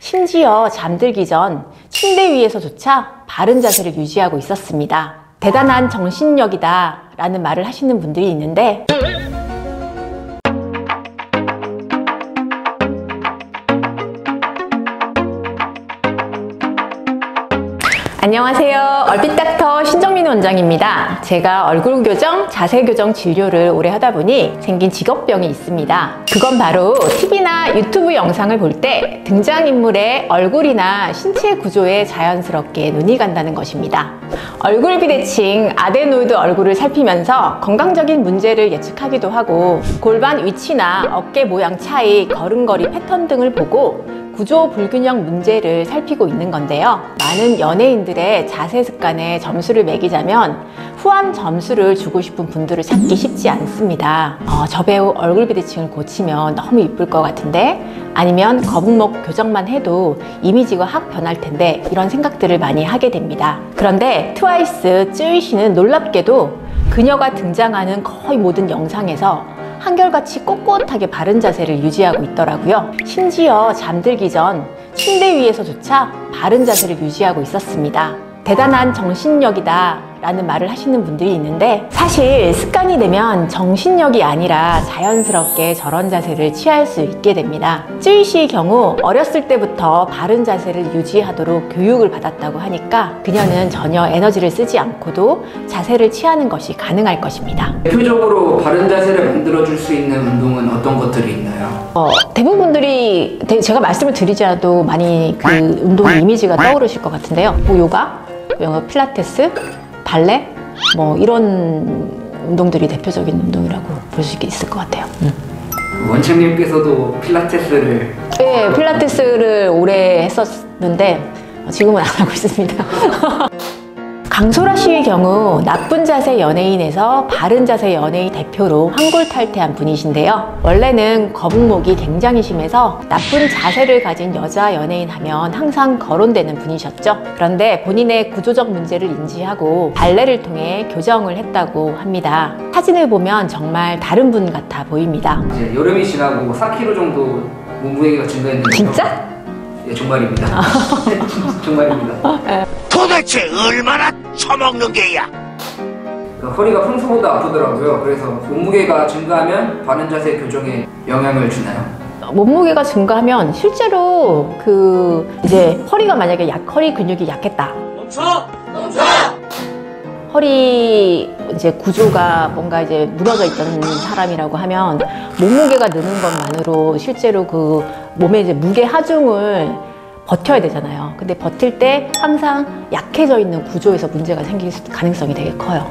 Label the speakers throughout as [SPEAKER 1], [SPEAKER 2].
[SPEAKER 1] 심지어 잠들기 전 침대 위에서조차 바른 자세를 유지하고 있었습니다. 대단한 정신력이다 라는 말을 하시는 분들이 있는데, 안녕하세요. 얼핏닥터 신정민 원장입니다. 제가 얼굴 교정, 자세 교정 진료를 오래 하다 보니 생긴 직업병이 있습니다. 그건 바로 TV나 유튜브 영상을 볼 때 등장인물의 얼굴이나 신체 구조에 자연스럽게 눈이 간다는 것입니다. 얼굴 비대칭, 아데노이드 얼굴을 살피면서 건강적인 문제를 예측하기도 하고, 골반 위치나 어깨 모양 차이, 걸음걸이 패턴 등을 보고 구조 불균형 문제를 살피고 있는 건데요. 많은 연예인들의 자세 습관에 점수를 매기자면 후한 점수를 주고 싶은 분들을 찾기 쉽지 않습니다. 저 배우 얼굴 비대칭을 고치면 너무 이쁠 것 같은데, 아니면 거북목 교정만 해도 이미지가 확 변할 텐데, 이런 생각들을 많이 하게 됩니다. 그런데 트와이스 쯔위 씨는 놀랍게도 그녀가 등장하는 거의 모든 영상에서 한결같이 꼿꼿하게 바른 자세를 유지하고 있더라고요. 심지어 잠들기 전 침대 위에서조차 바른 자세를 유지하고 있었습니다. 대단한 정신력이다 라는 말을 하시는 분들이 있는데, 사실 습관이 되면 정신력이 아니라 자연스럽게 저런 자세를 취할 수 있게 됩니다. 쯔위 씨의 경우 어렸을 때부터 바른 자세를 유지하도록 교육을 받았다고 하니까 그녀는 전혀 에너지를 쓰지 않고도 자세를 취하는 것이 가능할 것입니다.
[SPEAKER 2] 대표적으로 바른 자세를 만들어줄 수 있는 운동은 어떤 것들이 있나요?
[SPEAKER 1] 대부분 분들이 제가 말씀을 드리지 않아도 많이 그 운동의 이미지가 떠오르실 것 같은데요. 뭐 요가, 필라테스, 발레, 뭐 이런 운동들이 대표적인 운동이라고 볼 수 있을 것 같아요.
[SPEAKER 2] 원장님께서도 필라테스를...
[SPEAKER 1] 네, 필라테스를 오래 했었는데 지금은 안 하고 있습니다. 강소라 씨의 경우 나쁜 자세 연예인에서 바른 자세 연예인 대표로 환골탈태한 분이신데요. 원래는 거북목이 굉장히 심해서 나쁜 자세를 가진 여자 연예인 하면 항상 거론되는 분이셨죠. 그런데 본인의 구조적 문제를 인지하고 발레를 통해 교정을 했다고 합니다. 사진을 보면 정말 다른 분 같아 보입니다.
[SPEAKER 2] 이제 여름이 지나고 4kg 정도 몸무게가 증가했는데요.
[SPEAKER 1] 진짜?
[SPEAKER 2] 예, 정말입니다. 정말입니다.
[SPEAKER 3] 도대체 얼마나 처먹는 게야?
[SPEAKER 2] 허리가 평소보다 아프더라고요. 그래서 몸무게가 증가하면 바른 자세 교정에 영향을 주나요?
[SPEAKER 1] 몸무게가 증가하면 실제로 이제 허리가 만약에 허리 근육이 약했다. 멈춰! 허리 이제 구조가 뭔가 이제 무너져 있던 사람이라고 하면 몸무게가 느는 것만으로 실제로 그 몸의 이제 무게 하중을 버텨야 되잖아요. 근데 버틸 때 항상 약해져 있는 구조에서 문제가 생길 가능성이 되게 커요.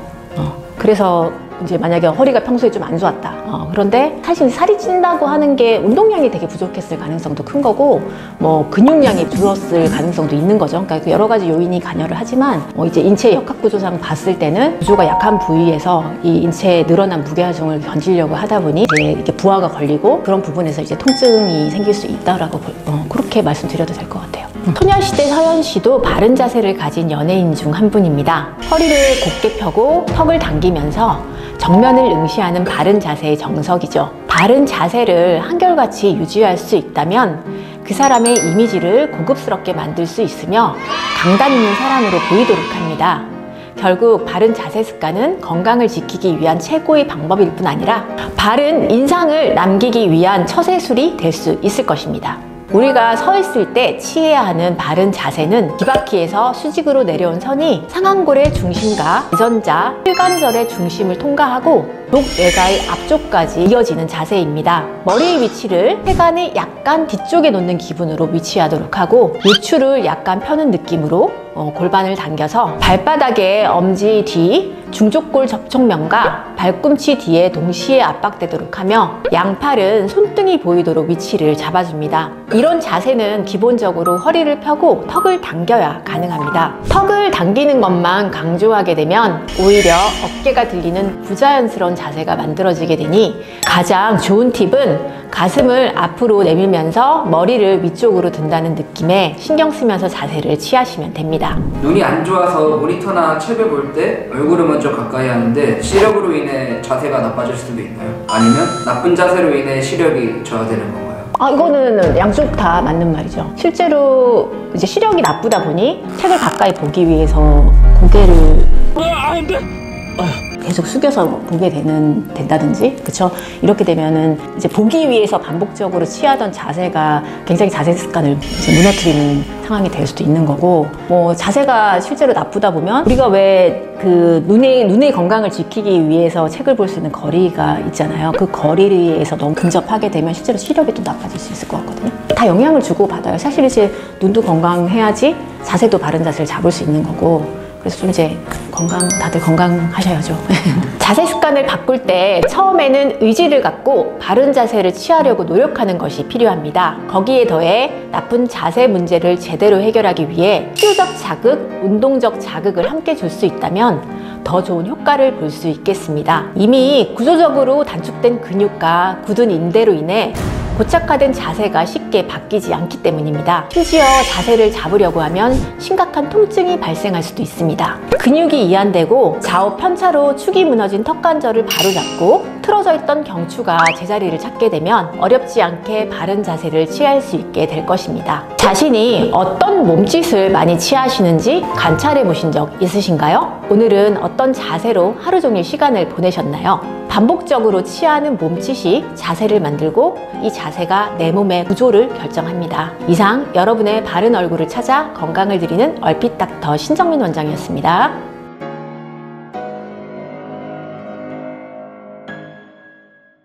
[SPEAKER 1] 그래서 이제 만약에 허리가 평소에 좀 안 좋았다. 그런데 사실 살이 찐다고 하는 게 운동량이 되게 부족했을 가능성도 큰 거고, 뭐 근육량이 줄었을 가능성도 있는 거죠. 그러니까 여러 가지 요인이 관여를 하지만 이제 인체 역학구조상 봤을 때는 구조가 약한 부위에서 이 인체에 늘어난 무게하중을 견디려고 하다 보니 이제 이렇게 부하가 걸리고 그런 부분에서 이제 통증이 생길 수 있다라고 그렇게 말씀드려도 될 것 같아요. 소녀시대 서현 씨도 바른 자세를 가진 연예인 중 한 분입니다. 허리를 곧게 펴고 턱을 당기면서 정면을 응시하는 바른 자세의 정석이죠. 바른 자세를 한결같이 유지할 수 있다면 그 사람의 이미지를 고급스럽게 만들 수 있으며 강단 있는 사람으로 보이도록 합니다. 결국 바른 자세 습관은 건강을 지키기 위한 최고의 방법일 뿐 아니라 바른 인상을 남기기 위한 처세술이 될 수 있을 것입니다. 우리가 서 있을 때 취해야 하는 바른 자세는 기바퀴에서 수직으로 내려온 선이 상완골의 중심과 내전자, 실관절의 중심을 통과하고 녹뇌가의 앞쪽까지 이어지는 자세입니다. 머리의 위치를 세간의 약간 뒤쪽에 놓는 기분으로 위치하도록 하고, 요추를 약간 펴는 느낌으로 골반을 당겨서 발바닥에 엄지 뒤, 중족골 접촉면과 발꿈치 뒤에 동시에 압박되도록 하며 양팔은 손등이 보이도록 위치를 잡아줍니다. 이런 자세는 기본적으로 허리를 펴고 턱을 당겨야 가능합니다. 턱을 당기는 것만 강조하게 되면 오히려 어깨가 들리는 부자연스러운 자세가 만들어지게 되니, 가장 좋은 팁은 가슴을 앞으로 내밀면서 머리를 위쪽으로 든다는 느낌에 신경 쓰면서 자세를 취하시면 됩니다.
[SPEAKER 2] 눈이 안 좋아서 모니터나 책을 볼 때 얼굴을 먼저 가까이 하는데 시력으로 인해 자세가 나빠질 수도 있나요? 아니면 나쁜 자세로 인해 시력이 저하되는 건가요?
[SPEAKER 1] 이거는 양쪽 다 맞는 말이죠. 실제로 이제 시력이 나쁘다 보니 책을 가까이 보기 위해서 고개를 계속 숙여서 보게 된다든지, 그쵸? 이렇게 되면은 이제 보기 위해서 반복적으로 취하던 자세가 굉장히 자세 습관을 이제 무너뜨리는 상황이 될 수도 있는 거고, 뭐 자세가 실제로 나쁘다 보면 우리가 왜 그 눈의 건강을 지키기 위해서 책을 볼 수 있는 거리가 있잖아요. 그 거리에서 너무 근접하게 되면 실제로 시력이 또 나빠질 수 있을 것 같거든요. 다 영향을 주고 받아요. 사실 이제 눈도 건강해야지 자세도 바른 자세를 잡을 수 있는 거고, 그래서 좀 이제 다들 건강하셔야죠. 자세 습관을 바꿀 때 처음에는 의지를 갖고 바른 자세를 취하려고 노력하는 것이 필요합니다. 거기에 더해 나쁜 자세 문제를 제대로 해결하기 위해 필요적 자극, 운동적 자극을 함께 줄 수 있다면 더 좋은 효과를 볼 수 있겠습니다. 이미 구조적으로 단축된 근육과 굳은 인대로 인해 고착화된 자세가 쉽게 바뀌지 않기 때문입니다. 심지어 자세를 잡으려고 하면 심각한 통증이 발생할 수도 있습니다. 근육이 이완되고 좌우 편차로 축이 무너진 턱관절을 바로잡고 틀어져 있던 경추가 제자리를 찾게 되면 어렵지 않게 바른 자세를 취할 수 있게 될 것입니다. 자신이 어떤 몸짓을 많이 취하시는지 관찰해 보신 적 있으신가요? 오늘은 어떤 자세로 하루 종일 시간을 보내셨나요? 반복적으로 취하는 몸짓이 자세를 만들고 이 자세가 내 몸의 구조를 결정합니다. 이상 여러분의 바른 얼굴을 찾아 건강을 드리는 얼핏 닥터 신정민 원장이었습니다.